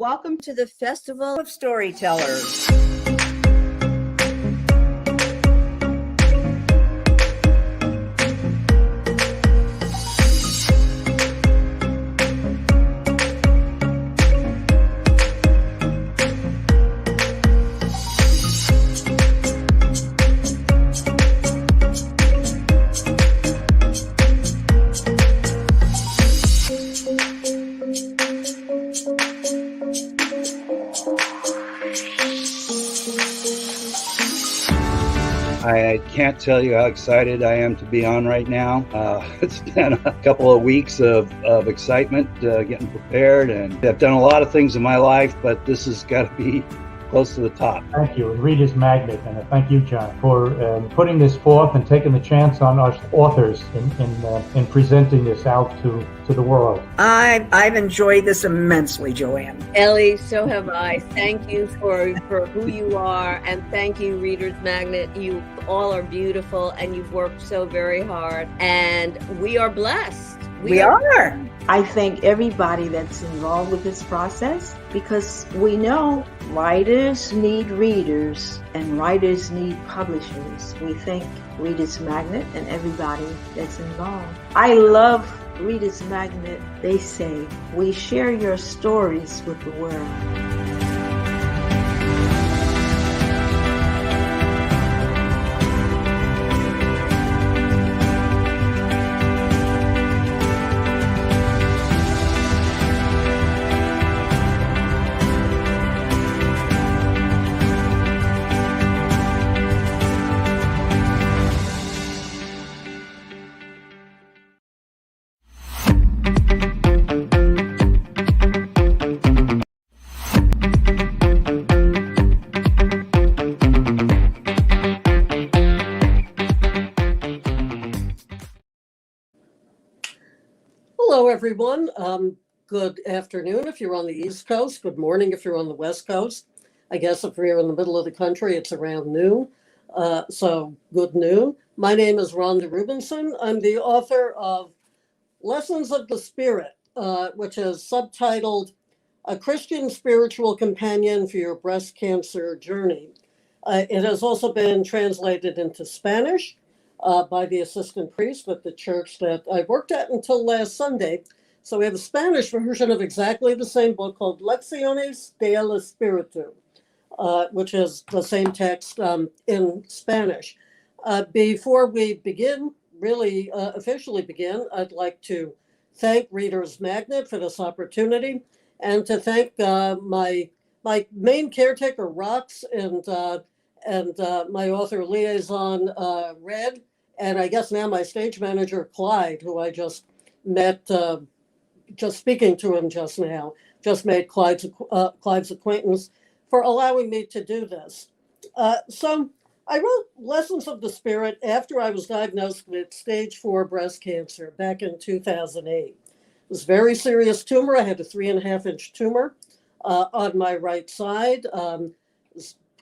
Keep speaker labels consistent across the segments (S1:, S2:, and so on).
S1: Welcome to the Festival of Storytellers.
S2: I can't tell you how excited I am to be on right now. It's been a couple of weeks of excitement, getting prepared, and I've done a lot of things in my life, but this has got to be close to the top.
S3: Thank you, and Reader's Magnet, and thank you, John, for putting this forth and taking the chance on us authors in presenting this out to the world.
S1: I've enjoyed this immensely, Joanne.
S4: Ellie, so have I. Thank you for who you are, and thank you, Reader's Magnet. You all are beautiful, and you've worked so very hard, and we are blessed.
S1: We are.
S5: I thank everybody that's involved with this process, because we know writers need readers and writers need publishers. We thank Reader's Magnet and everybody that's involved. I love Reader's Magnet. They say, we share your stories with the world.
S6: Hello, everyone. Good afternoon if you're on the East Coast. Good morning if you're on the West Coast. I guess if you're in the middle of the country, it's around noon. So good noon. My name is RHONDA RUBINSON. I'm the author of Lessons of the Spirit, which is subtitled A Christian Spiritual Companion for Your Breast Cancer Journey. It has also been translated into Spanish by the assistant priest at the church that I worked at until last Sunday. So we have a Spanish version of exactly the same book called Lecciones del Espíritu, which is the same text in Spanish. Before we begin, really officially begin, I'd like to thank Reader's Magnet for this opportunity, and to thank my main caretaker, Rox, and my author liaison, Red, and I guess now my stage manager, Clyde, who I just met, just speaking to him just now, just made Clyde's acquaintance, for allowing me to do this. So I wrote Lessons of the Spirit after I was diagnosed with stage 4 breast cancer back in 2008. It was a very serious tumor. I had a 3.5-inch tumor on my right side.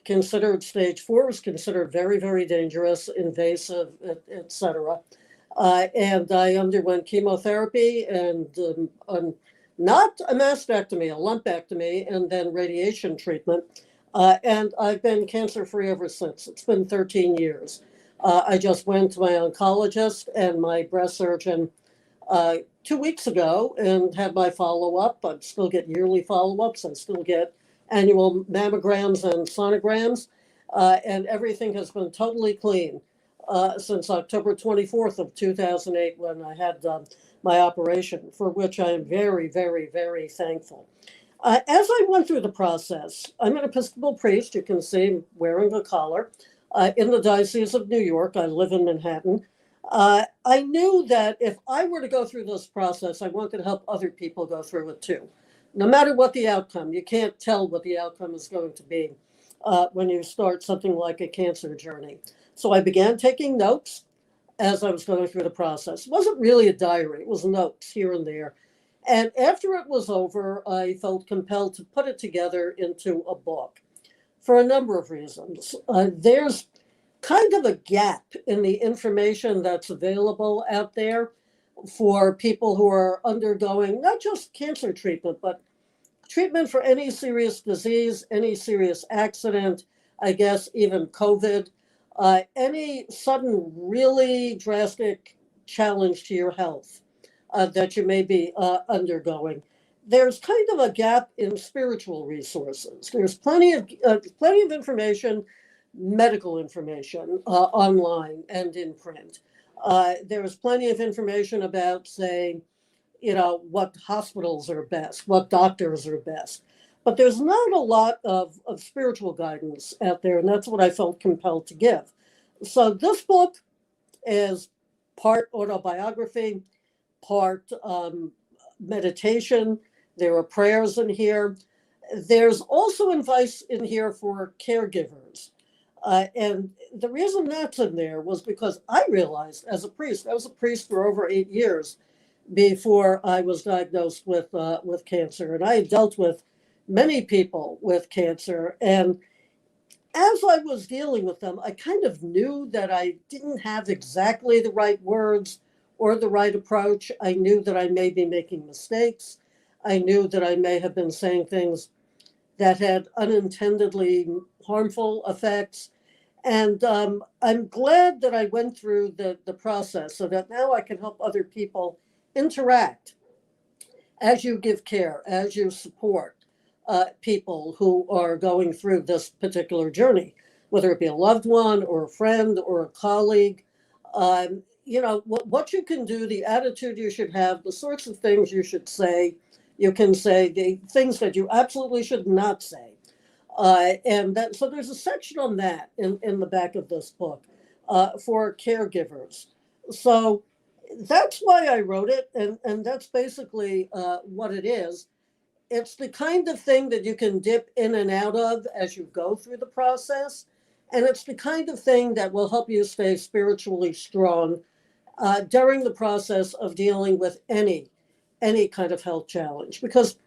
S6: Considered stage 4, was considered very, very dangerous, invasive, etc. And I underwent chemotherapy and not a mastectomy, a lumpectomy, and then radiation treatment. And I've been cancer-free ever since. It's been 13 years. I just went to my oncologist and my breast surgeon 2 weeks ago and had my follow-up. I still get yearly follow-ups. I still get annual mammograms and sonograms, and everything has been totally clean since October 24th of 2008, when I had my operation, for which I am very, very, very thankful. As I went through the process, I'm an Episcopal priest. You can see I'm wearing a collar. In the Diocese of New York, I live in Manhattan. I knew that if I were to go through this process, I wanted to help other people go through it too. No matter what the outcome, you can't tell what the outcome is going to be when you start something like a cancer journey. So I began taking notes as I was going through the process. It wasn't really a diary. It was notes here and there. And after it was over, I felt compelled to put it together into a book for a number of reasons. There's kind of a gap in the information that's available out there for people who are undergoing not just cancer treatment, but treatment for any serious disease, any serious accident, I guess even COVID, any sudden really drastic challenge to your health that you may be undergoing. There's kind of a gap in spiritual resources. There's plenty of information, medical information online and in print. There's plenty of information about, say, what hospitals are best, what doctors are best. But there's not a lot of spiritual guidance out there, and that's what I felt compelled to give. So this book is part autobiography, part meditation. There are prayers in here. There's also advice in here for caregivers. And the reason that's in there was because I realized as a priest, I was a priest for over 8 years before I was diagnosed with cancer. And I had dealt with many people with cancer. And as I was dealing with them, I kind of knew that I didn't have exactly the right words or the right approach. I knew that I may be making mistakes. I knew that I may have been saying things that had unintendedly harmful effects. And I'm glad that I went through the process so that now I can help other people interact as you give care, as you support people who are going through this particular journey, whether it be a loved one or a friend or a colleague. What you can do, the attitude you should have, the sorts of things you should say. You can say the things that you absolutely should not say. So there's a section on that in the back of this book for caregivers. So that's why I wrote it, and that's basically what it is. It's the kind of thing that you can dip in and out of as you go through the process, and it's the kind of thing that will help you stay spiritually strong during the process of dealing with any kind of health challenge. Because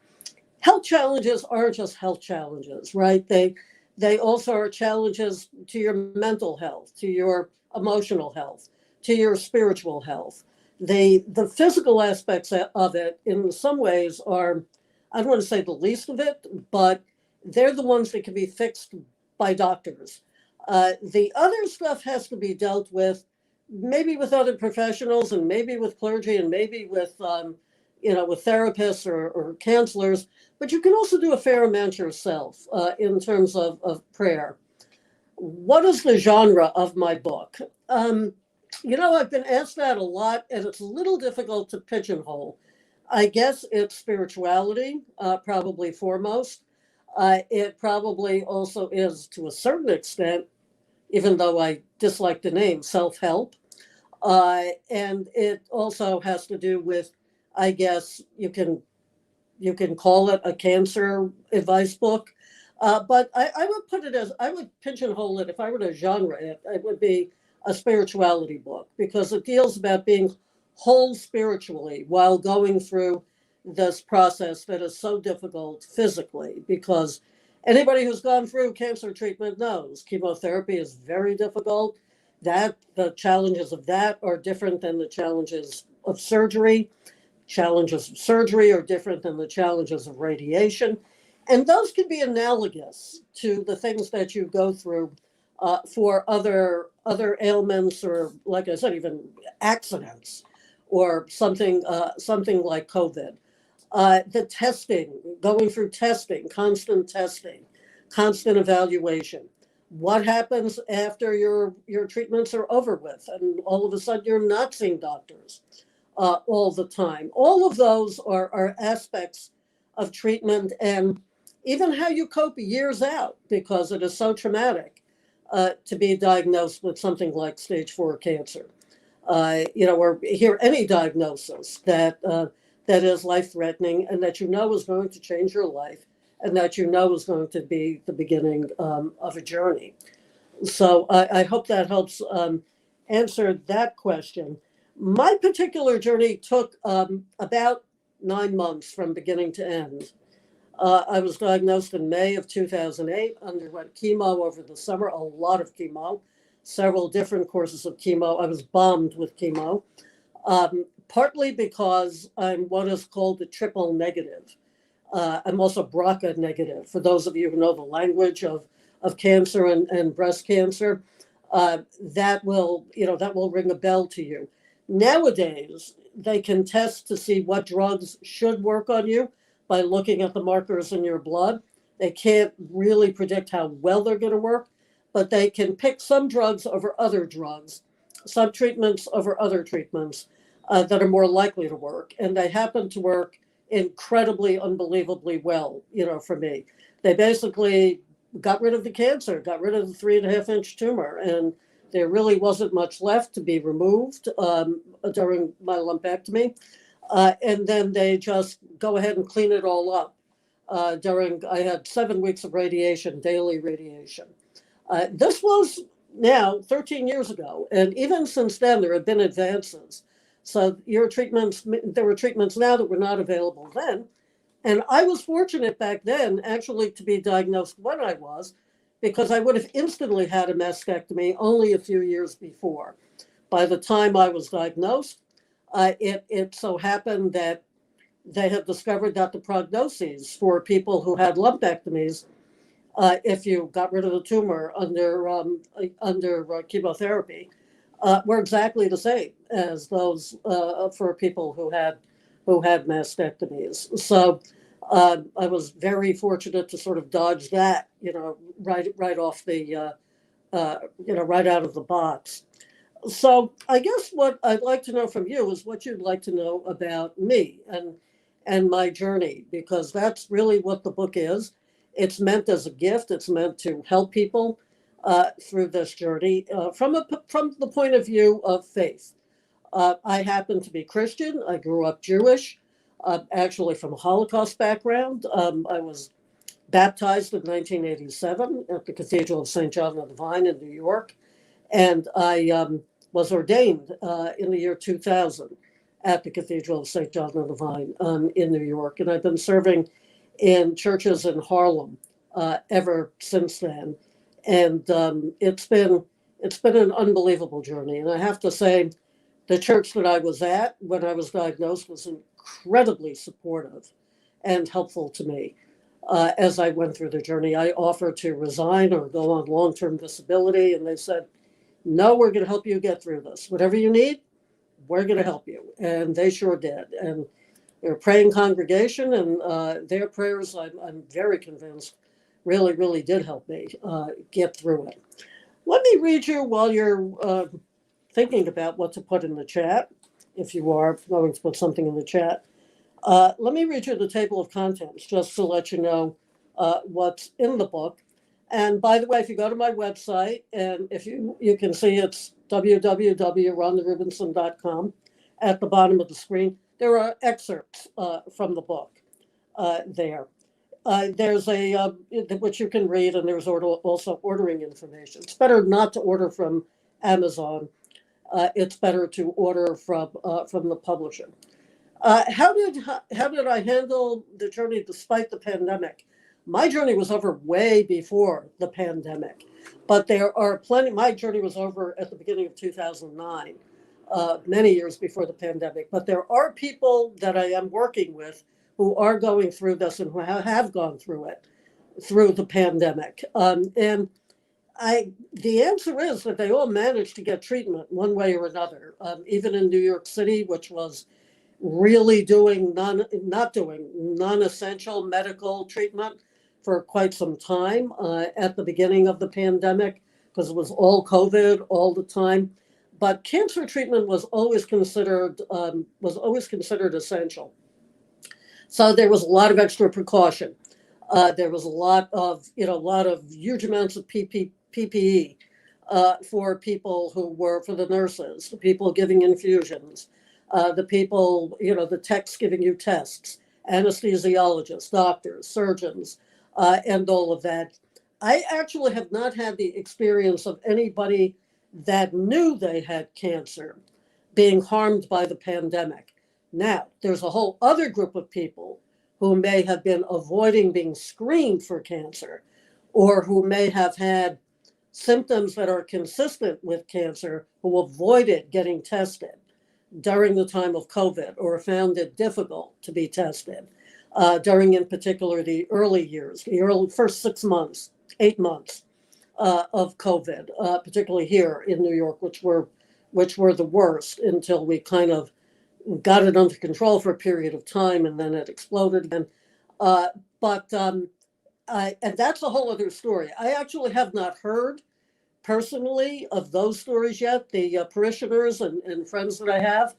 S6: health challenges aren't just health challenges, right? They also are challenges to your mental health, to your emotional health, to your spiritual health. The physical aspects of it, in some ways, are, I don't want to say the least of it, but they're the ones that can be fixed by doctors. The other stuff has to be dealt with, maybe with other professionals, and maybe with clergy, and maybe with with therapists or counselors. But you can also do a fair amount yourself in terms of prayer. What is the genre of my book? I've been asked that a lot, and it's a little difficult to pigeonhole. I guess it's spirituality, probably foremost. It probably also is, to a certain extent, even though I dislike the name, self-help. And it also has to do with, I guess you can call it a cancer advice book. But I would pigeonhole it, if I were to genre it, it would be a spirituality book, because it deals about being whole spiritually while going through this process that is so difficult physically. Because anybody who's gone through cancer treatment knows chemotherapy is very difficult. That the challenges of that are different than the challenges of surgery. Challenges of surgery are different than the challenges of radiation. And those can be analogous to the things that you go through for other ailments, or, like I said, even accidents, or something like COVID. The testing, going through testing, constant evaluation. What happens after your treatments are over with, and all of a sudden you're not seeing doctors all the time? All of those are aspects of treatment, and even how you cope years out, because it is so traumatic to be diagnosed with something like stage 4 cancer, or hear any diagnosis that is life-threatening, and that is going to change your life, and that is going to be the beginning of a journey. So I hope that helps answer that question. My particular journey took about 9 months from beginning to end. I was diagnosed in May of 2008, underwent chemo over the summer, a lot of chemo, several different courses of chemo. I was bombed with chemo, partly because I'm what is called a triple negative. I'm also BRCA negative. For those of you who know the language of cancer and breast cancer, that will ring a bell to you. Nowadays, they can test to see what drugs should work on you by looking at the markers in your blood. They can't really predict how well they're going to work, but they can pick some drugs over other drugs, some treatments over other treatments that are more likely to work. And they happen to work incredibly, unbelievably well, for me. They basically got rid of the cancer, got rid of the 3.5-inch tumor, and there really wasn't much left to be removed during my lumpectomy. And then they just go ahead and clean it all up. I had 7 weeks of radiation, daily radiation. This was now 13 years ago. And even since then, there have been advances. So there were treatments now that were not available then. And I was fortunate back then actually to be diagnosed when I was, because I would have instantly had a mastectomy only a few years before. By the time I was diagnosed, it so happened that they had discovered that the prognoses for people who had lumpectomies, if you got rid of the tumor under chemotherapy, were exactly the same as those for people who had mastectomies. So I was very fortunate to sort of dodge that, right off the, right out of the box. So I guess what I'd like to know from you is what you'd like to know about me and my journey, because that's really what the book is. It's meant as a gift. It's meant to help people through this journey from the point of view of faith. I happen to be Christian. I grew up Jewish, actually from a Holocaust background. I was baptized in 1987 at the Cathedral of St. John the Divine in New York, and I was ordained in the year 2000 at the Cathedral of St. John the Divine in New York, and I've been serving in churches in Harlem ever since then. And it's been an unbelievable journey. And I have to say, the church that I was at when I was diagnosed was incredibly supportive and helpful to me as I went through the journey. I offered to resign or go on long-term disability, and they said, no, we're going to help you get through this. Whatever you need, we're going to help you. And they sure did. And they're a praying congregation, and their prayers, I'm very convinced, really, really did help me get through it. Let me read you while you're thinking about what to put in the chat, if you are going to put something in the chat. Let me read you the table of contents just to let you know what's in the book. And by the way, if you go to my website, and if you can see it's www.rondarubinson.com at the bottom of the screen, there are excerpts from the book there. There's which you can read, and there's also ordering information. It's better not to order from Amazon. It's better to order from the publisher. How did I handle the journey despite the pandemic? My journey was over way before the pandemic, but there are plenty. My journey was over at the beginning of 2009, many years before the pandemic. But there are people that I am working with who are going through this and who have gone through it through the pandemic. And the answer is that they all managed to get treatment one way or another. Even in New York City, which was really doing not doing non-essential medical treatment for quite some time at the beginning of the pandemic, because it was all COVID all the time. But cancer treatment was always considered essential. So there was a lot of extra precaution. There was a lot of huge amounts of PPE for people for the nurses, the people giving infusions, the people, the techs giving you tests, anesthesiologists, doctors, surgeons, and all of that. I actually have not had the experience of anybody that knew they had cancer being harmed by the pandemic. Now, there's a whole other group of people who may have been avoiding being screened for cancer, or who may have had symptoms that are consistent with cancer, who avoided getting tested during the time of COVID or found it difficult to be tested. during, in particular, the early years, the early first 6 months, 8 months of COVID, particularly here in New York, which were the worst until we kind of got it under control for a period of time, and then it exploded again. And that's a whole other story. I actually have not heard personally of those stories yet. The parishioners and friends that I have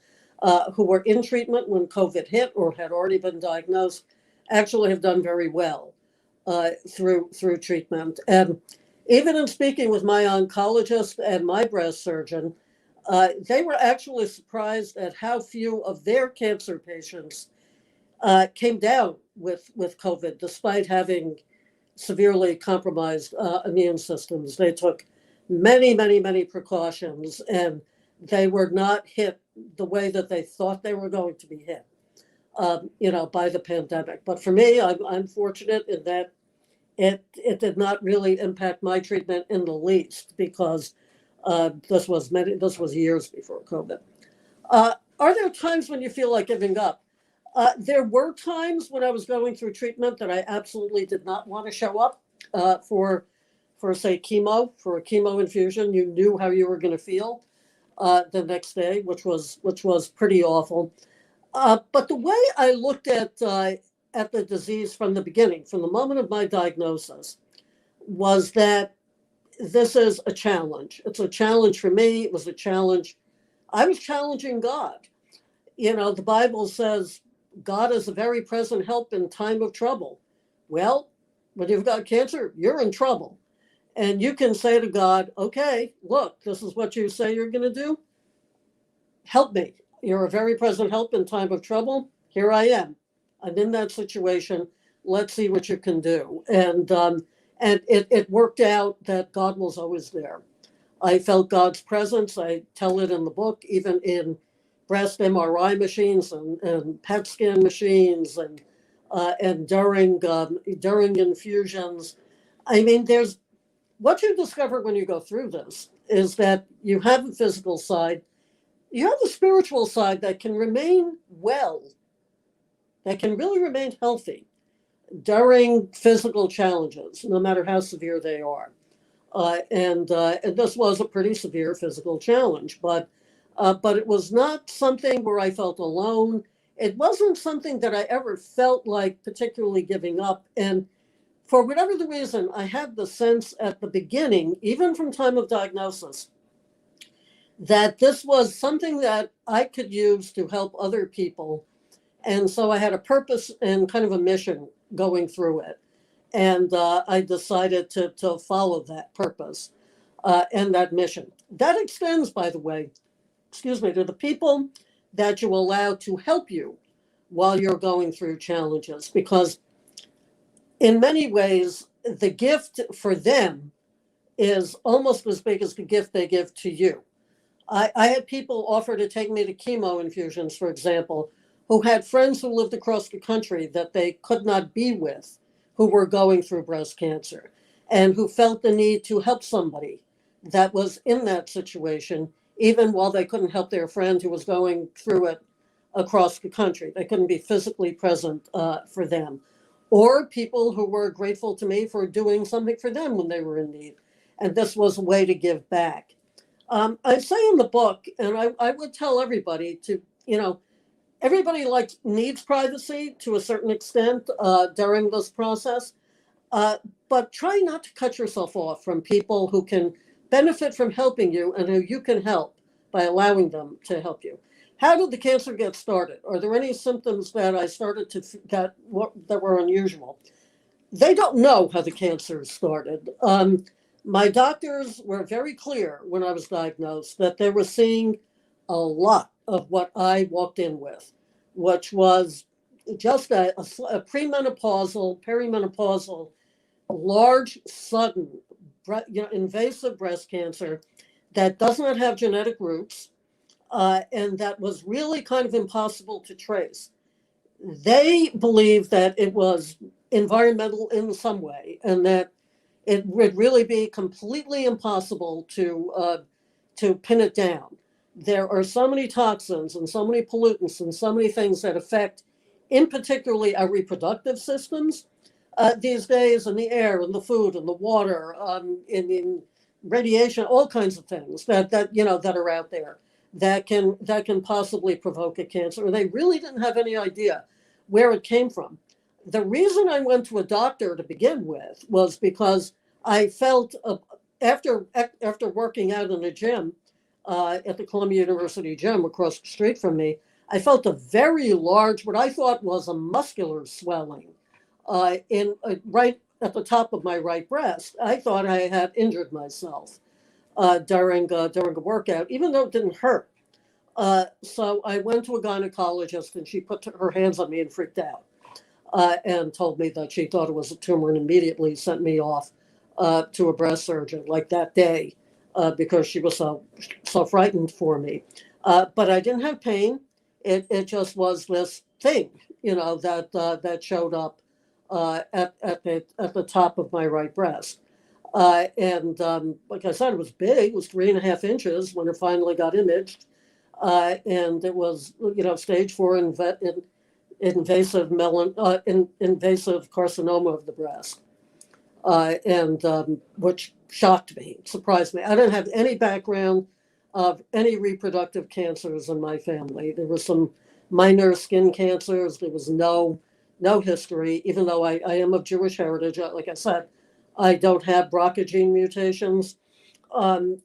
S6: who were in treatment when COVID hit or had already been diagnosed actually have done very well through treatment. And even in speaking with my oncologist and my breast surgeon, they were actually surprised at how few of their cancer patients came down with COVID, despite having severely compromised immune systems. They took many precautions, and they were not hit the way that they thought they were going to be hit, by the pandemic. But for me, I'm fortunate in that it did not really impact my treatment in the least, because this was years before COVID. Are there times when you feel like giving up? There were times when I was going through treatment that I absolutely did not want to show up for say chemo, for a chemo infusion. You knew how you were going to feel the next day, which was pretty awful. But the way I looked at the disease from the beginning, from the moment of my diagnosis, was that this is a challenge. It's a challenge for me. It was a challenge. I was challenging God. The Bible says God is a very present help in time of trouble. Well, when you've got cancer, you're in trouble. And you can say to God, okay, look, this is what you say you're going to do. Help me. You're a very present help in time of trouble. Here I am. I'm in that situation. Let's see what you can do. And it worked out that God was always there. I felt God's presence. I tell it in the book, even in breast MRI machines and PET scan machines and during infusions. I mean, there's what you discover when you go through this is that you have a physical side, you have a spiritual side that can remain well, that can really remain healthy during physical challenges, no matter how severe they are. And this was a pretty severe physical challenge, but it was not something where I felt alone. It wasn't something that I ever felt like particularly giving up. And for whatever the reason, I had the sense at the beginning, even from time of diagnosis, that this was something that I could use to help other people. And so I had a purpose and kind of a mission going through it. And I decided to follow that purpose and that mission. That extends, by the way, to the people that you allow to help you while you're going through challenges, because in many ways, the gift for them is almost as big as the gift they give to you. I had people offer to take me to chemo infusions, for example, who had friends who lived across the country that they could not be with, who were going through breast cancer, and who felt the need to help somebody that was in that situation, even while they couldn't help their friend who was going through it across the country. They couldn't be physically present for them. Or people who were grateful to me for doing something for them when they were in need. And this was a way to give back. I say in the book, and I would tell everybody to, everybody needs privacy to a certain extent during this process, but try not to cut yourself off from people who can benefit from helping you and who you can help by allowing them to help you. How did the cancer get started? Are there any symptoms that I started that were unusual? They don't know how the cancer started. My doctors were very clear when I was diagnosed that they were seeing a lot of what I walked in with, which was just a premenopausal, perimenopausal, large, sudden, invasive breast cancer that does not have genetic roots, and that was really kind of impossible to trace. They believed that it was environmental in some way, and that it would really be completely impossible to pin it down. There are so many toxins and so many pollutants and so many things that affect in particularly our reproductive systems these days, in the air, in the food, in the water, in radiation, all kinds of things that are out there that can possibly provoke a cancer. They really didn't have any idea where it came from. The reason I went to a doctor to begin with was because I felt after working out in a gym at the Columbia University gym across the street from me, I felt a very large, what I thought was a muscular swelling in right at the top of my right breast. I thought I had injured myself during a workout, even though it didn't hurt. So I went to a gynecologist, and she put her hands on me and freaked out and told me that she thought it was a tumor, and immediately sent me off to a breast surgeon like that day because she was so frightened for me. But I didn't have pain. It just was this thing, that showed up at the top of my right breast. And like I said, it was big. It was 3.5 inches when it finally got imaged. And it was, stage 4 invasive invasive carcinoma of the breast. And which shocked me, surprised me. I didn't have any background of any reproductive cancers in my family. There were some minor skin cancers. There was no history, even though I am of Jewish heritage. Like I said, I don't have BRCA gene mutations, and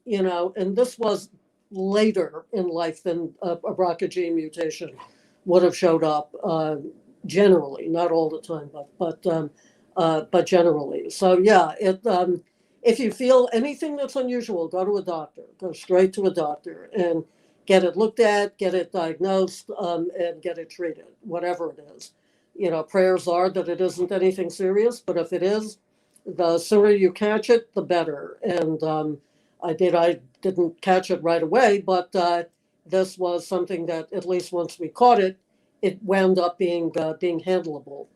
S6: this was later in life than a BRCA gene mutation would have showed up generally, not all the time, but generally. So yeah, if you feel anything that's unusual, go to a doctor. Go straight to a doctor and get it looked at, get it diagnosed, and get it treated, whatever it is. Prayers are that it isn't anything serious, but if it is, the sooner you catch it, the better. And I didn't catch it right away, but this was something that at least once we caught it, it wound up being handleable,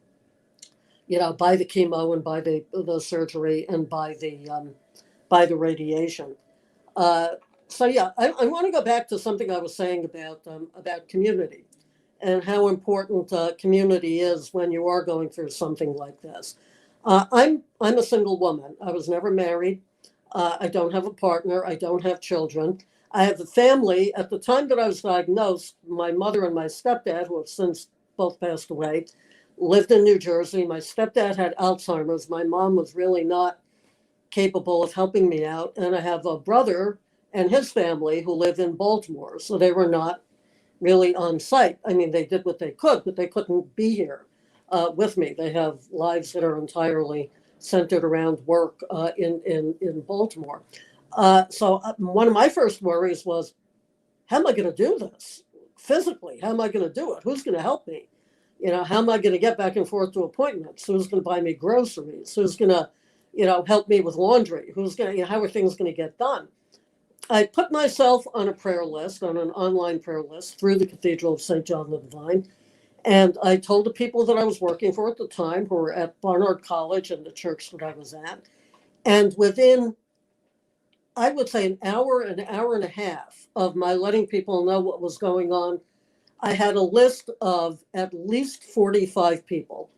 S6: by the chemo and by the surgery and by the radiation. So yeah, I want to go back to something I was saying about community and how important community is when you are going through something like this. I'm a single woman. I was never married. I don't have a partner. I don't have children. I have a family. At the time that I was diagnosed, my mother and my stepdad, who have since both passed away, lived in New Jersey. My stepdad had Alzheimer's. My mom was really not capable of helping me out. And I have a brother and his family who live in Baltimore. So they were not really on site. I mean, they did what they could, but they couldn't be here with me. They have lives that are entirely centered around work in Baltimore. So one of my first worries was, how am I going to do this physically? How am I going to do it? Who's going to help me? How am I going to get back and forth to appointments? Who's going to buy me groceries? Who's going to, help me with laundry? Who's going to, how are things going to get done? I put myself on a prayer list, on an online prayer list through the Cathedral of St. John the Divine. And I told the people that I was working for at the time, who were at Barnard College and the church that I was at. And within, I would say, an hour and a half of my letting people know what was going on, I had a list of at least 45 people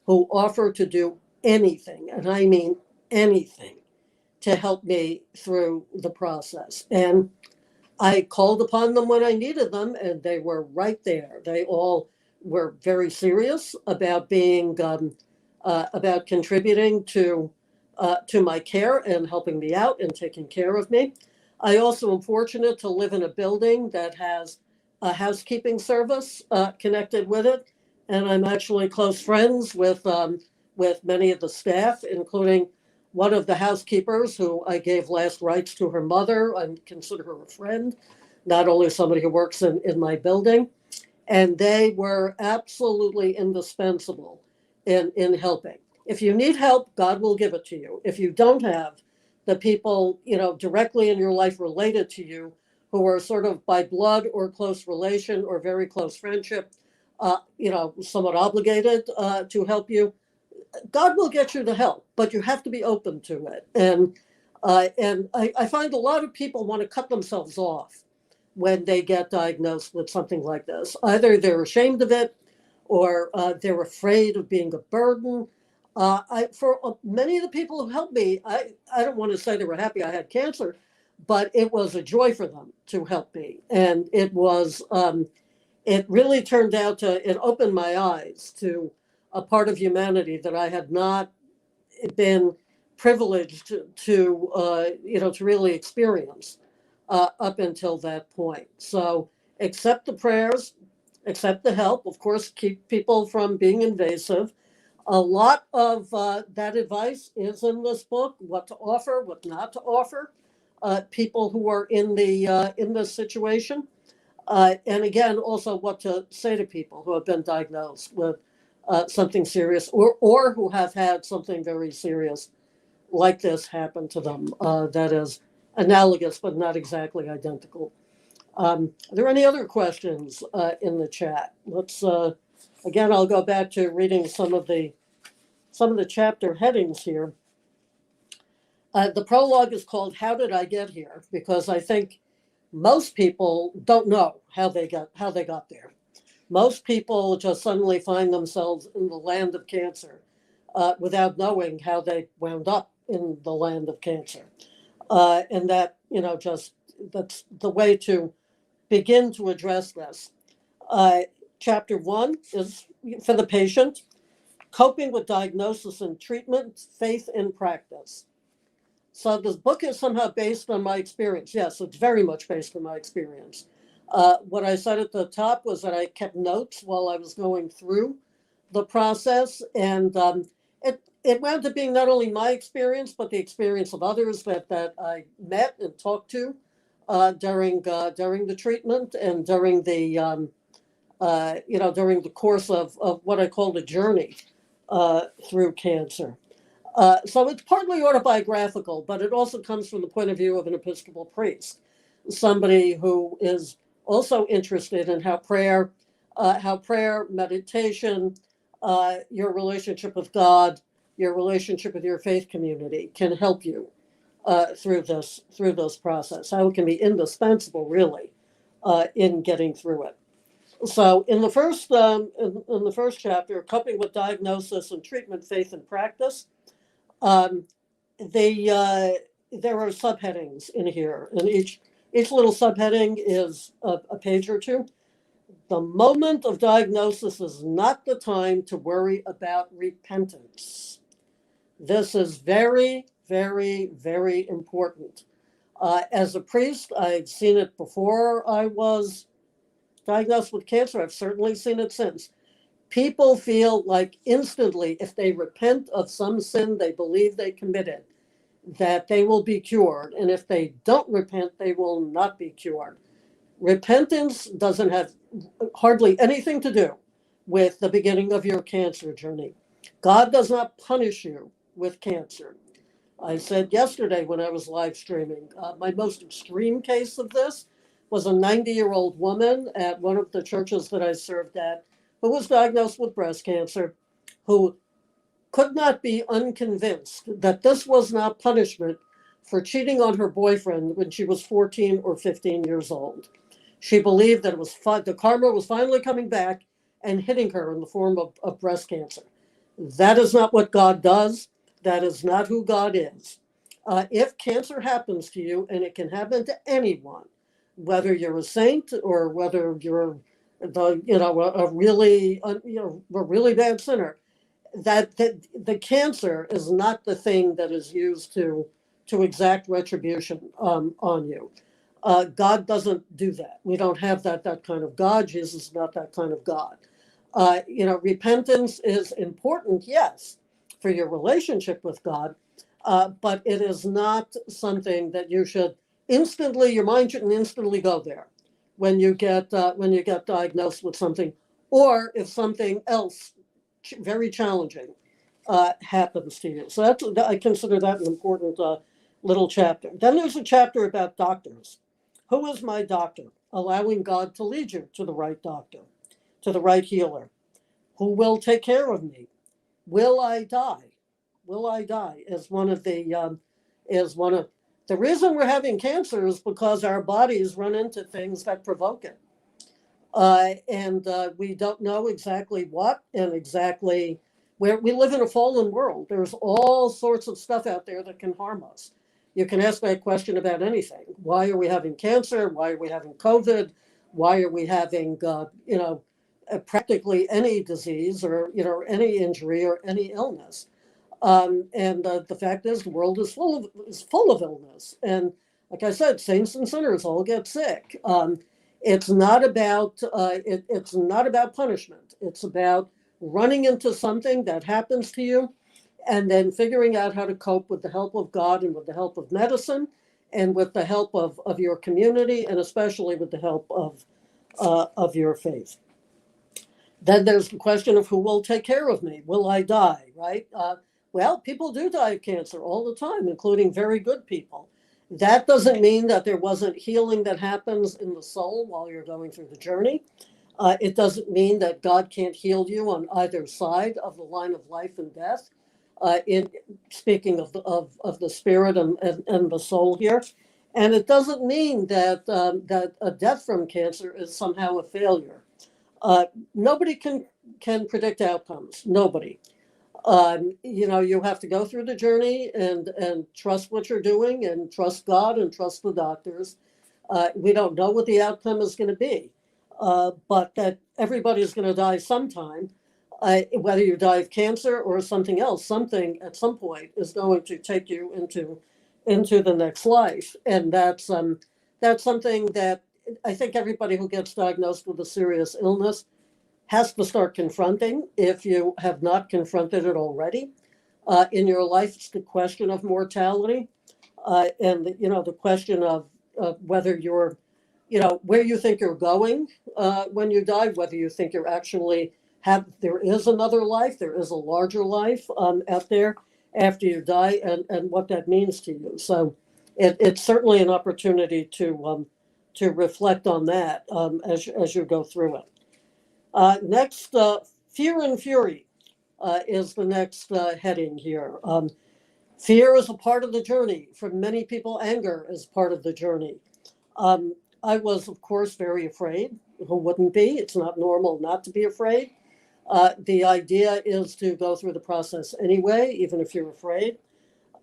S6: who offered to do anything, and I mean anything, to help me through the process. And I called upon them when I needed them, and they were right there. They all were very serious about being, about contributing to my care and helping me out and taking care of me. I also am fortunate to live in a building that has a housekeeping service connected with it, and I'm actually close friends with many of the staff, including one of the housekeepers who I gave last rites to her mother. I consider her a friend, not only somebody who works in my building. And they were absolutely indispensable in helping. If you need help, God will give it to you. If you don't have the people, directly in your life related to you, who are sort of by blood or close relation or very close friendship, somewhat obligated to help you, God will get you the help, but you have to be open to it. And I find a lot of people want to cut themselves off when they get diagnosed with something like this. Either they're ashamed of it, or they're afraid of being a burden. For many of the people who helped me, I don't want to say they were happy I had cancer, but it was a joy for them to help me. And it was, it really turned out it opened my eyes to a part of humanity that I had not been privileged to really experience up until that point. So accept the prayers, accept the help, of course, keep people from being invasive. A lot of that advice is in this book: what to offer, what not to offer people who are in this situation, and again, also what to say to people who have been diagnosed with something serious, or who have had something very serious like this happen to them. That is analogous, but not exactly identical. Are there any other questions in the chat? Let's. Again, I'll go back to reading some of the chapter headings here. The prologue is called "How Did I Get Here?" because I think most people don't know how they got there. Most people just suddenly find themselves in the land of cancer without knowing how they wound up in the land of cancer, and that that's the way to begin to address this. Chapter 1 is for the patient, coping with diagnosis and treatment, faith in practice. So this book is somehow based on my experience. Yes, it's very much based on my experience. What I said at the top was that I kept notes while I was going through the process, and it wound up being not only my experience, but the experience of others that I met and talked to during the treatment and during the during the course of what I call the journey through cancer. So it's partly autobiographical, but it also comes from the point of view of an Episcopal priest, somebody who is also interested in how prayer, meditation, your relationship with God, your relationship with your faith community can help you through this process. How it can be indispensable, really, in getting through it. So in the first chapter, coping with diagnosis and treatment, faith and practice, there are subheadings in here, and each little subheading is a page or two. The moment of diagnosis is not the time to worry about repentance. This is very, very, very important. As a priest, I've seen it before I was diagnosed with cancer. I've certainly seen it since. People feel like instantly, if they repent of some sin they believe they committed, that they will be cured. And if they don't repent, they will not be cured. Repentance doesn't have hardly anything to do with the beginning of your cancer journey. God does not punish you with cancer. I said yesterday when I was live streaming, my most extreme case of this was a 90-year-old woman at one of the churches that I served at, who was diagnosed with breast cancer, who could not be unconvinced that this was not punishment for cheating on her boyfriend when she was 14 or 15 years old. She believed that it was the karma was finally coming back and hitting her in the form of breast cancer. That is not what God does. That is not who God is. If cancer happens to you, and it can happen to anyone, whether you're a saint or whether you're a really bad sinner, that the cancer is not the thing that is used to exact retribution on you. God doesn't do that. We don't have that kind of God. Jesus is not that kind of God. Repentance is important, yes, for your relationship with God, but it is not something that you should your mind shouldn't instantly go there when you get diagnosed with something, or if something else very challenging happens to you. So I consider that an important little chapter. Then there's a chapter about doctors. Who is my doctor? Allowing God to lead you to the right doctor, to the right healer. Who will take care of me? Will I die? Will I die? The reason we're having cancer is because our bodies run into things that provoke it. and we don't know exactly what and exactly where. We live in a fallen world. There's all sorts of stuff out there that can harm us. You can ask that question about anything. Why are we having cancer? Why are we having COVID? Why are we having, practically any disease or, any injury or any illness? And the fact is, the world is full of illness. And like I said, saints and sinners all get sick. It's not about it's not about punishment. It's about running into something that happens to you, and then figuring out how to cope with the help of God and with the help of medicine, and with the help of your community, and especially with the help of your faith. Then there's the question of who will take care of me. Will I die? Right? Well, people do die of cancer all the time, including very good people. That doesn't mean that there wasn't healing that happens in the soul while you're going through the journey. It doesn't mean that God can't heal you on either side of the line of life and death. In speaking of the spirit and the soul here, and it doesn't mean that that a death from cancer is somehow a failure. Nobody can predict outcomes. Nobody. You have to go through the journey and trust what you're doing and trust God and trust the doctors. We don't know what the outcome is going to be, but that everybody's going to die sometime. Whether you die of cancer or something else, something at some point is going to take you into the next life, and that's something that I think everybody who gets diagnosed with a serious illness has to start confronting. If you have not confronted it already in your life, it's the question of mortality, and the question of whether you're, where you think you're going when you die, whether you think you're actually there is another life, there is a larger life out there after you die, and what that means to you. So it's certainly an opportunity to reflect on that as you go through it. Next, fear and fury is the next heading here. Fear is a part of the journey. For many people, anger is part of the journey. I was, of course, very afraid. Who wouldn't be? It's not normal not to be afraid. The idea is to go through the process anyway, even if you're afraid.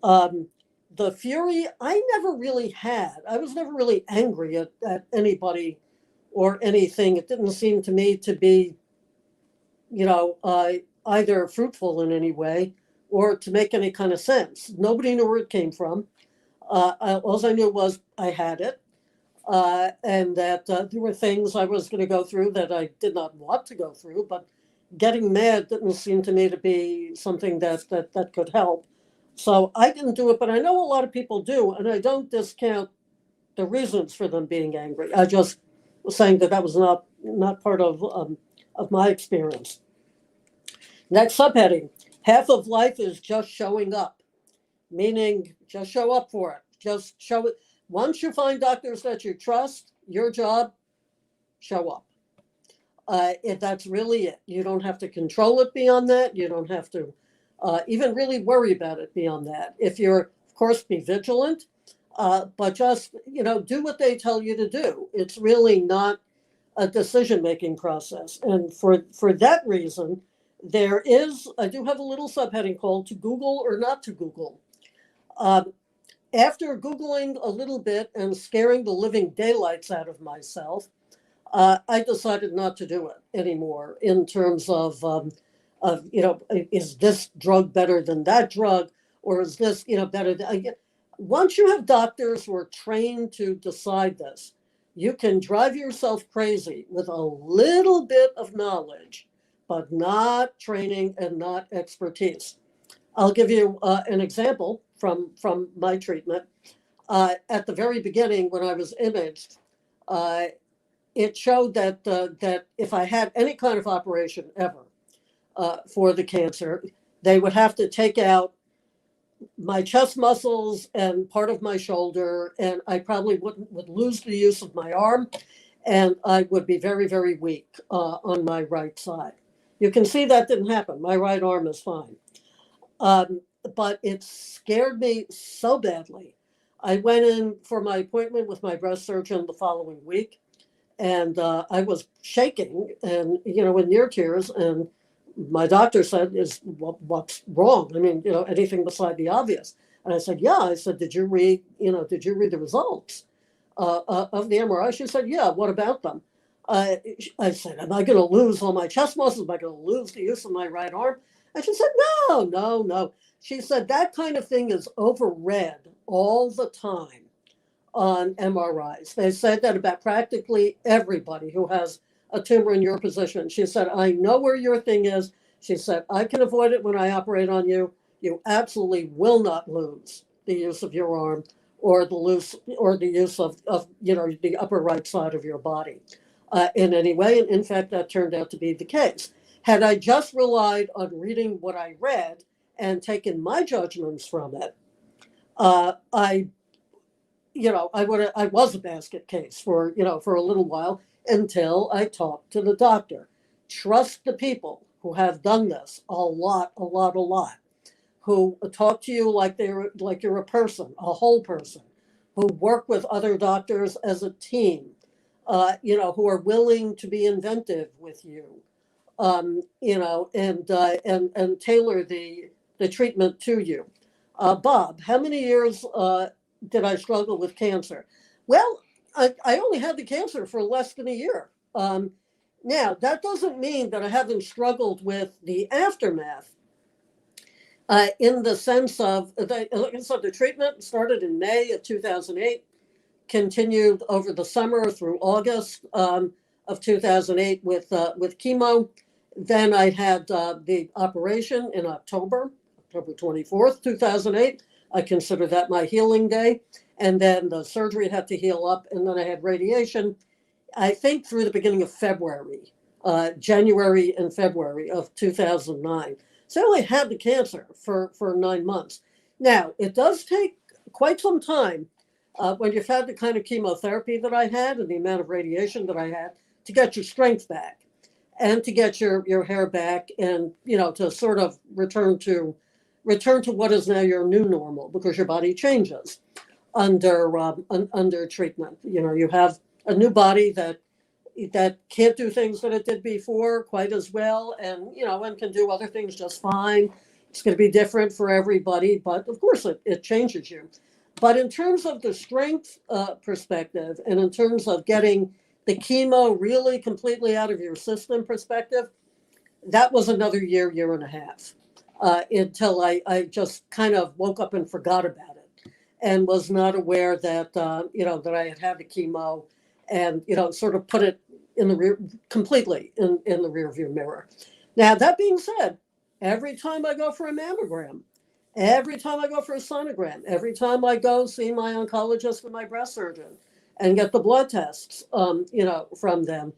S6: The fury, I never really had. I was never really angry at anybody or anything. It didn't seem to me to be, either fruitful in any way or to make any kind of sense. Nobody knew where it came from. All I knew was I had it. And that there were things I was going to go through that I did not want to go through, but getting mad didn't seem to me to be something that could help. So I didn't do it, but I know a lot of people do, and I don't discount the reasons for them being angry. I just was saying that was not part of my experience. Next subheading, half of life is just showing up, meaning just show up for it. Just show it. Once you find doctors that you trust, your job, show up. If that's really it. You don't have to control it beyond that. You don't have to even really worry about it beyond that. If you're, of course, be vigilant, but just, do what they tell you to do. It's really not a decision-making process. And for that reason, I do have a little subheading called to Google or not to Google. After Googling a little bit and scaring the living daylights out of myself, I decided not to do it anymore in terms of is this drug better than that drug? Or is this, better than, once you have doctors who are trained to decide this, you can drive yourself crazy with a little bit of knowledge, but not training and not expertise. I'll give you an example from my treatment. At the very beginning, when I was imaged, it showed that if I had any kind of operation ever for the cancer, they would have to take out my chest muscles and part of my shoulder, and I probably would lose the use of my arm, and I would be very, very weak on my right side. You can see that didn't happen. My right arm is fine. But it scared me so badly. I went in for my appointment with my breast surgeon the following week, And I was shaking and, in near tears. And my doctor said, what's wrong? I mean, anything beside the obvious. And I said, yeah. I said, did you read the results of the MRI? She said, yeah. What about them? I said, am I going to lose all my chest muscles? Am I going to lose the use of my right arm? And she said, no, no, no. She said, that kind of thing is overread all the time on MRIs. They said that about practically everybody who has a tumor in your position. She said, I know where your thing is. She said, I can avoid it when I operate on you. You absolutely will not lose the use of your arm or the use of the upper right side of your body in any way. And in fact, that turned out to be the case. Had I just relied on reading what I read and taken my judgments from it, I was a basket case for a little while until I talked to the doctor. Trust the people who have done this a lot, who talk to you like you're a person, a whole person, who work with other doctors as a team, who are willing to be inventive with you, and tailor the treatment to you. Bob, how many years did I struggle with cancer? Well, I only had the cancer for less than a year. Now, that doesn't mean that I haven't struggled with the aftermath in the sense of, the treatment started in May of 2008, continued over the summer through August of 2008 with chemo. Then I had the operation in October 24th, 2008. I consider that my healing day. And then the surgery had to heal up. And then I had radiation, I think through the beginning of February, January and February of 2009. So I only had the cancer for 9 months. Now, it does take quite some time when you've had the kind of chemotherapy that I had and the amount of radiation that I had to get your strength back and to get your hair back and, to sort of return to what is now your new normal, because your body changes under treatment. You have a new body that can't do things that it did before quite as well, and and can do other things just fine. It's going to be different for everybody, but of course it changes you. But in terms of the strength perspective, and in terms of getting the chemo really completely out of your system perspective, that was another year and a half. Until I just kind of woke up and forgot about it and was not aware that, that I had the chemo and, sort of put it in the completely in the rear view mirror. Now, that being said, every time I go for a mammogram, every time I go for a sonogram, every time I go see my oncologist and my breast surgeon and get the blood tests, from them,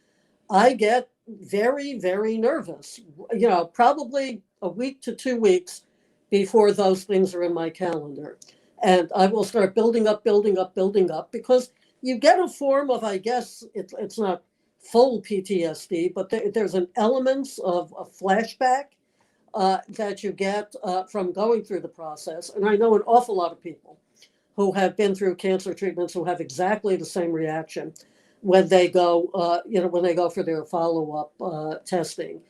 S6: I get very, very nervous, probably a week to 2 weeks before those things are in my calendar. And I will start building up, because you get a form of, I guess, it's not full PTSD, but there's an elements of a flashback that you get from going through the process. And I know an awful lot of people who have been through cancer treatments who have exactly the same reaction when they go, for their follow-up testing,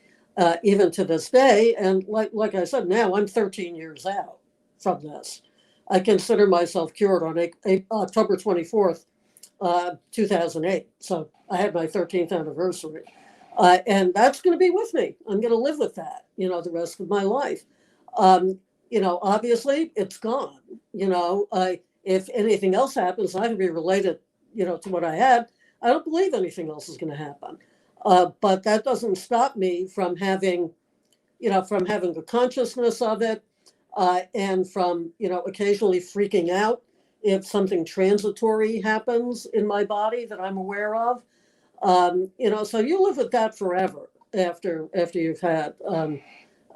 S6: even to this day. And like I said, now I'm 13 years out from this. I consider myself cured on October 24th, 2008. So I had my 13th anniversary. And that's going to be with me. I'm going to live with that, the rest of my life. Obviously it's gone. If anything else happens, I can be related, to what I had. I don't believe anything else is going to happen. But that doesn't stop me from having the consciousness of it, and from, occasionally freaking out if something transitory happens in my body that I'm aware of. So you live with that forever after you've had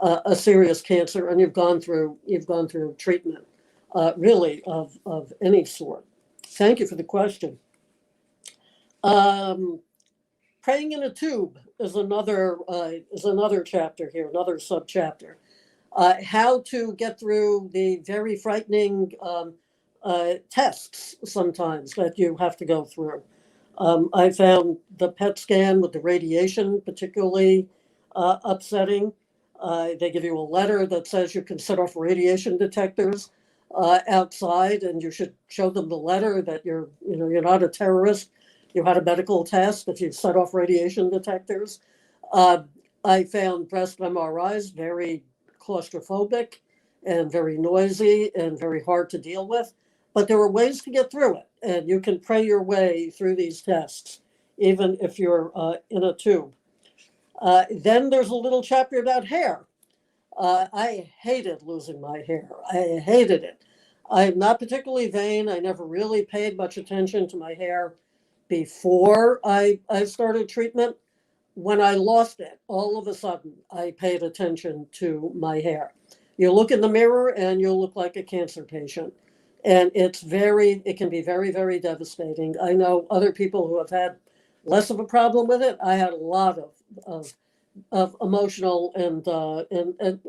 S6: a serious cancer and you've gone through treatment, really of any sort. Thank you for the question. Praying in a tube is another chapter here, another subchapter. How to get through the very frightening tests sometimes that you have to go through. I found the PET scan with the radiation particularly upsetting. They give you a letter that says you can set off radiation detectors outside, and you should show them the letter that you're not a terrorist. You had a medical test if you set off radiation detectors. I found breast MRIs very claustrophobic and very noisy and very hard to deal with. But there are ways to get through it, and you can pray your way through these tests, even if you're in a tube. Then there's a little chapter about hair. I hated losing my hair. I hated it. I'm not particularly vain. I never really paid much attention to my hair before I started treatment. When I lost it, all of a sudden, I paid attention to my hair. You look in the mirror and you look like a cancer patient. And it can be very, very devastating. I know other people who have had less of a problem with it. I had a lot of emotional and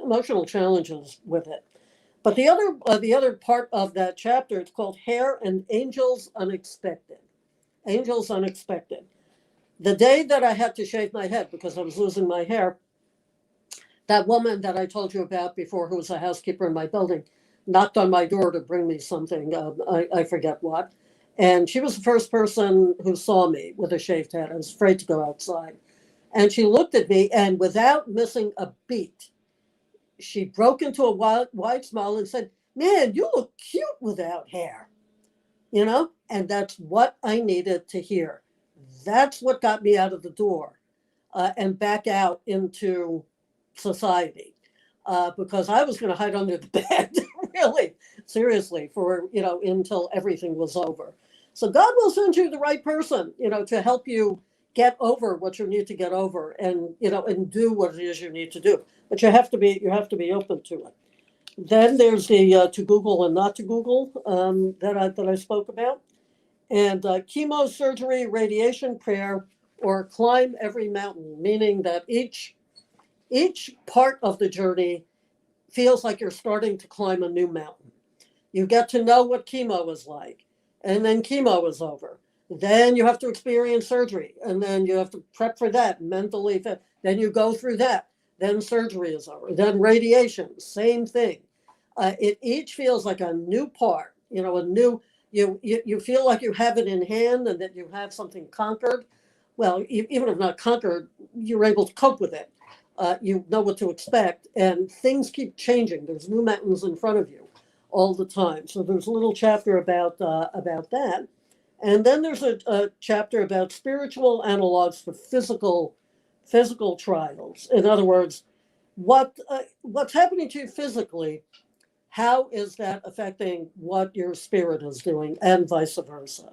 S6: emotional challenges with it. But the other part of that chapter, it's called Hair and Angels Unexpected. Angels Unexpected. The day that I had to shave my head because I was losing my hair, that woman that I told you about before, who was a housekeeper in my building, knocked on my door to bring me something. I forget what. And she was the first person who saw me with a shaved head. I was afraid to go outside. And she looked at me, and without missing a beat, she broke into a wide smile and said, "Man, you look cute without hair." And that's what I needed to hear. That's what got me out of the door and back out into society, because I was going to hide under the bed, really, seriously, for, until everything was over. So God will send you the right person, to help you get over what you need to get over, and, and do what it is you need to do. But you have to be open to it. Then there's the to Google and not to Google that I spoke about. And chemo, surgery, radiation, prayer, or climb every mountain, meaning that each part of the journey feels like you're starting to climb a new mountain. You get to know what chemo is like, and then chemo is over. Then you have to experience surgery, and then you have to prep for that mentally. Then you go through that. Then surgery is over. Then radiation, same thing. It each feels like a new part, a new. You feel like you have it in hand and that you have something conquered. Well, even if not conquered, you're able to cope with it. You know what to expect, and things keep changing. There's new mountains in front of you all the time. So there's a little chapter about that. And then there's a chapter about spiritual analogs for physical trials. In other words, what's happening to you physically, how is that affecting what your spirit is doing, and vice versa?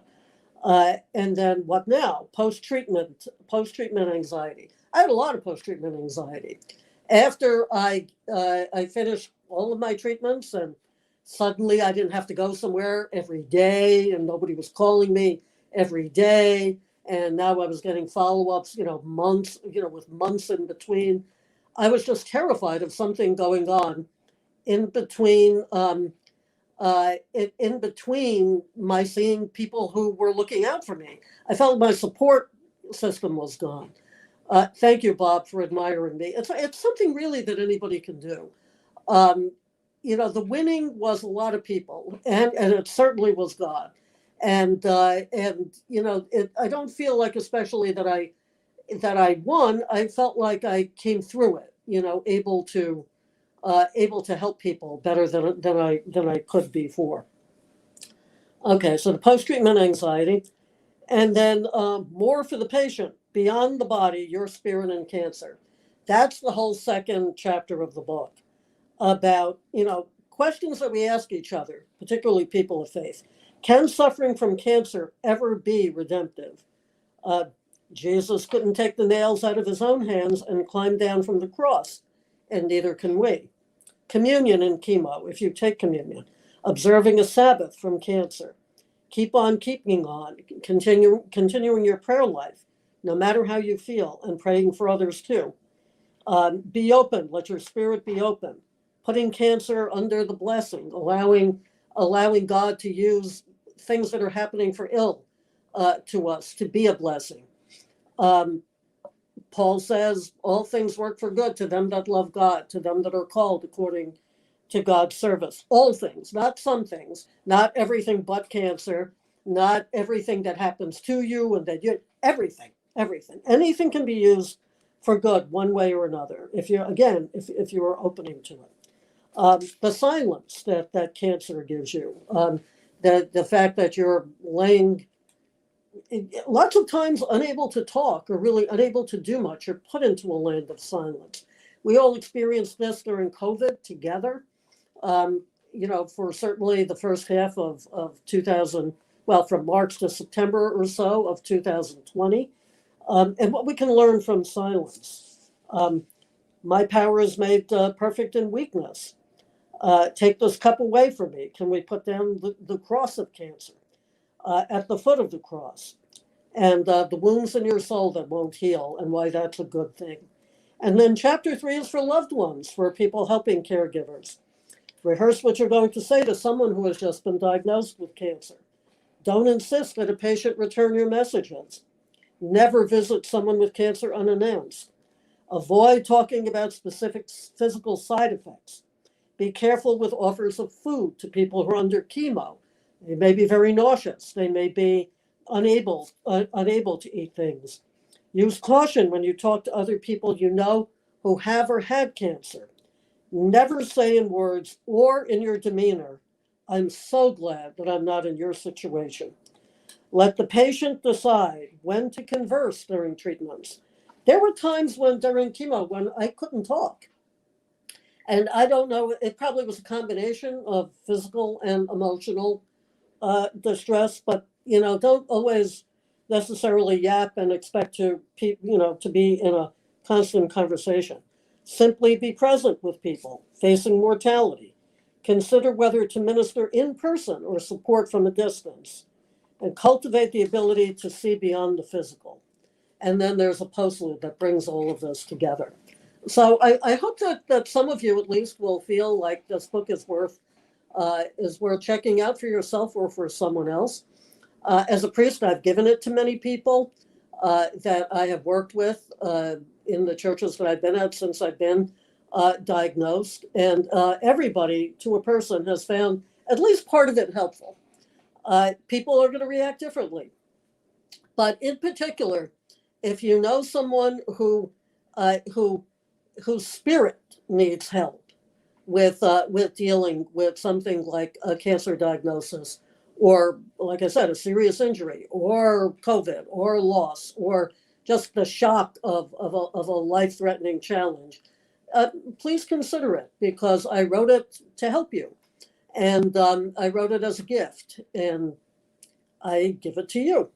S6: And then what now? Post-treatment anxiety. I had a lot of post-treatment anxiety. After I finished all of my treatments, and suddenly I didn't have to go somewhere every day, and nobody was calling me every day. And now I was getting follow-ups, months, with months in between. I was just terrified of something going on in between my seeing people who were looking out for me. I felt my support system was gone. Thank you, Bob, for admiring me. It's something really that anybody can do. The winning was a lot of people, and it certainly was God. And I don't feel like, especially that I won. I felt like I came through it, able to help people better than I could before. Okay, so the post-treatment anxiety, and then more for the patient, beyond the body, your spirit and cancer. That's the whole second chapter of the book, about questions that we ask each other, particularly people of faith. Can suffering from cancer ever be redemptive? Jesus couldn't take the nails out of his own hands and climb down from the cross, and neither can we. Communion and chemo, if you take communion. Observing a Sabbath from cancer. Keep on keeping on, continuing your prayer life, no matter how you feel, and praying for others too. Be open, let your spirit be open. Putting cancer under the blessing, allowing God to use things that are happening for ill to us to be a blessing. Paul says, all things work for good to them that love God, to them that are called according to God's service. All things, not some things, not everything but cancer, not everything that happens to you and that you, everything. Anything can be used for good one way or another, if you're, again, if you are opening to it. The silence that cancer gives you, the fact that you're laying, lots of times unable to talk or really unable to do much, you're put into a land of silence. We all experienced this during COVID together, for certainly the first half of 2000, well, from March to September or so of 2020. And what we can learn from silence. My power is made perfect in weakness. Take this cup away from me. Can we put down the cross of cancer at the foot of the cross? And the wounds in your soul that won't heal and why that's a good thing. And then chapter 3 is for loved ones, for people helping caregivers. Rehearse what you're going to say to someone who has just been diagnosed with cancer. Don't insist that a patient return your messages. Never visit someone with cancer unannounced. Avoid talking about specific physical side effects. Be careful with offers of food to people who are under chemo. They may be very nauseous. They may be unable to eat things. Use caution when you talk to other people you know who have or had cancer. Never say in words or in your demeanor, I'm so glad that I'm not in your situation. Let the patient decide when to converse during treatments. There were times during chemo when I couldn't talk. And I don't know, it probably was a combination of physical and emotional distress, but, don't always necessarily yap and expect to be in a constant conversation. Simply be present with people facing mortality. Consider whether to minister in person or support from a distance, and cultivate the ability to see beyond the physical. And then there's a postlude that brings all of this together. So I hope that some of you at least will feel like this book is worth checking out for yourself or for someone else. As a priest, I've given it to many people that I have worked with in the churches that I've been at since I've been diagnosed. And everybody, to a person, has found at least part of it helpful. People are going to react differently. But in particular, if you know someone whose spirit needs help with dealing with something like a cancer diagnosis, or, like I said, a serious injury, or COVID, or loss, or just the shock of a life-threatening challenge, please consider it, because I wrote it to help you. And I wrote it as a gift, and I give it to you.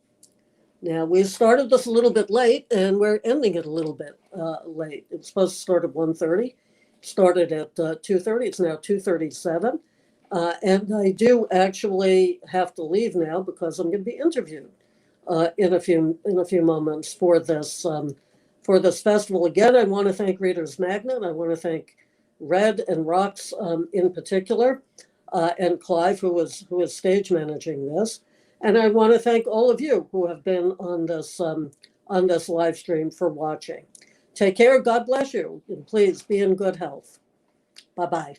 S6: Now, we started this a little bit late, and we're ending it a little bit late. It's supposed to start at 1:30. Started at 2:30. It's now 2:37. And I do actually have to leave now because I'm going to be interviewed in a few moments for this festival. Again, I want to thank Reader's Magnet. I want to thank Red and Rox in particular, and Clive, who is stage managing this. And I want to thank all of you who have been on this live stream for watching. Take care. God bless you. And please be in good health. Bye-bye.